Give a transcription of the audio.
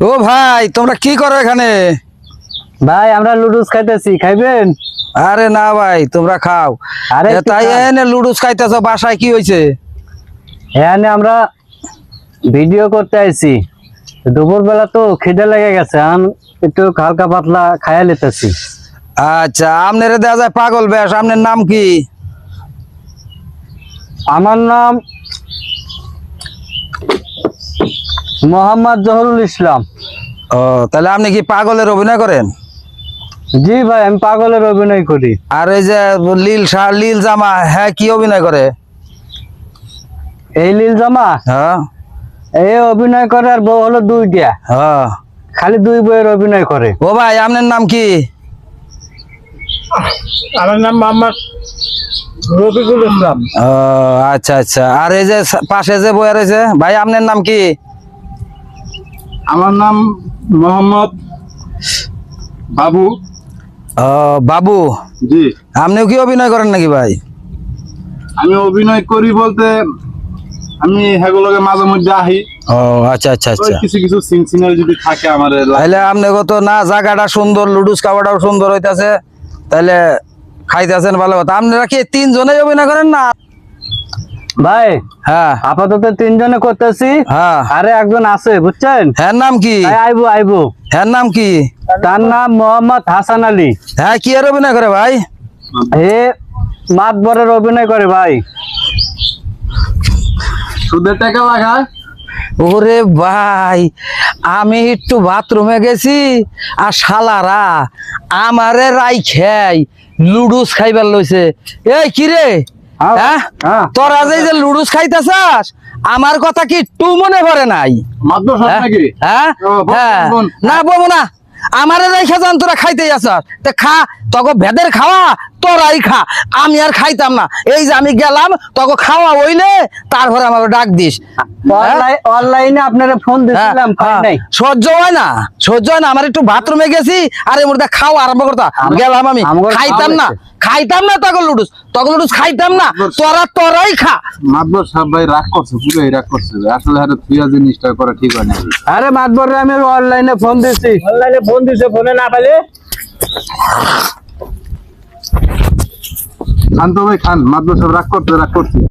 ও ভাই তোমরা কি করো এখানে? ভাই আমরা লুডুস খাইতেছি, খাইবেন? আরে না ভাই তোমরা খাও। আরে তাই এনে লুডুস খাইতেছো, বাসায় কি হয়েছে? এখানে আমরা ভিডিও করতে আইছি, দুপুর বেলা তো খিদে লেগে গেছে, একটু হালকা পাতলা খাইয়া লিতেছি। আচ্ছা, আপনারে দেওয়া যায় পাগল বেশ। আপনার নাম কি? আমার নাম মোহাম্মদ জহুরুল ইসলাম। ও তাহলে আপনি কি পাগলের অভিনয় করেন? জি ভাই, আমি পাগলের অভিনয় করি। আর এই যে লীল শাহ লীল জামা, হ্যাঁ কি অভিনয় করে? এই লীল জামা হ্যাঁ এই অভিনয় করে, আর বউ হলো দুইটা, হ্যাঁ। খালি দুই বইয়ের অভিনয় করে। ও ভাই আপনার নাম কি? আমার নাম মোহাম্মদ রফিকুল ইসলাম। ও আচ্ছা আচ্ছা। আর এই যে পাশে যে বইয়া রয়েছে, ভাই আপনার নাম কি? আমার নাম মোহাম্মদ বাবু। ও বাবু, জি, আপনিও কি অভিনয় করেন নাকি ভাই? আমি অভিনয় করি বলতে আমি হেগুলোকে মাঝে মধ্যে আহি। ও আচ্ছা আচ্ছা আচ্ছা। কিছু কিছু সিন সিনারি যদি থাকে আমার তাহলে আপনি কত না, জায়গাটা সুন্দর, লুডুস খাওয়াটাও সুন্দর হইতাছে, তাহলে খাইতেছেন ভালো কথা। আপনারা কি তিনজনেই অভিনয় করেন না? ভাই হ্যাঁ আপাতত তিনজনে করতেছি, হ্যাঁ। আরে একজন আছে বুঝছেন, হ্যাঁ নাম কি? আইবো আইবো। হ্যাঁ নাম কি? তার নাম মোহাম্মদ হাসান আলী। হ্যাঁ কি আর অভিনয় করে ভাই? হে মাতবরের অভিনয় করে ভাই। সুদের টাকা লাগায়। ওরে ভাই, আমি একটু বাথরুমে গেছি আর শালারা আমারে রাই খাই লুডুস খাইবার লইছে। এই কি রে, হ্যাঁ তোরা যে লুডুস খাইতেছাস, আমার কথা কি একটু মনে পড়ে নাই? মাদ্রাস নাকি? হ্যাঁ হ্যাঁ। না বলবো না, আমারে রেখে যান, তোরা খাইতেই আসাস, তা খা, তখন ভেদের খাওয়া তোরাই খা, আমি আর খাইতাম না। এই যে আমি গেলাম, তখন খাওয়া হইলে তারপরে আমাকে ডাক দিস। অনলাইনে আপনারা ফোন দিছিলাম, পাই নাই। সহ্য হয় না, সহ্য হয় না। আমার একটু বাথরুমে গেছি আর এর মধ্যে খাওয়া আরম্ভ করতাম, গেলাম আমি, খাইতাম না, খাইতাম না তখন লুডুস খাইতাম না। তোরাই খা। মাদ্রাস সাহেব ভাই রাগ করছে, পুরো রাগ করছে আসলে। আরে তুই জিনিসটা করা ঠিক হয় না। আরে মাতবরে আমি অনলাইনে ফোন দিছি, ফোনে না পাইলে। খান তো ভাই খান, মাদ্রাস সাহেব রাগ করছে।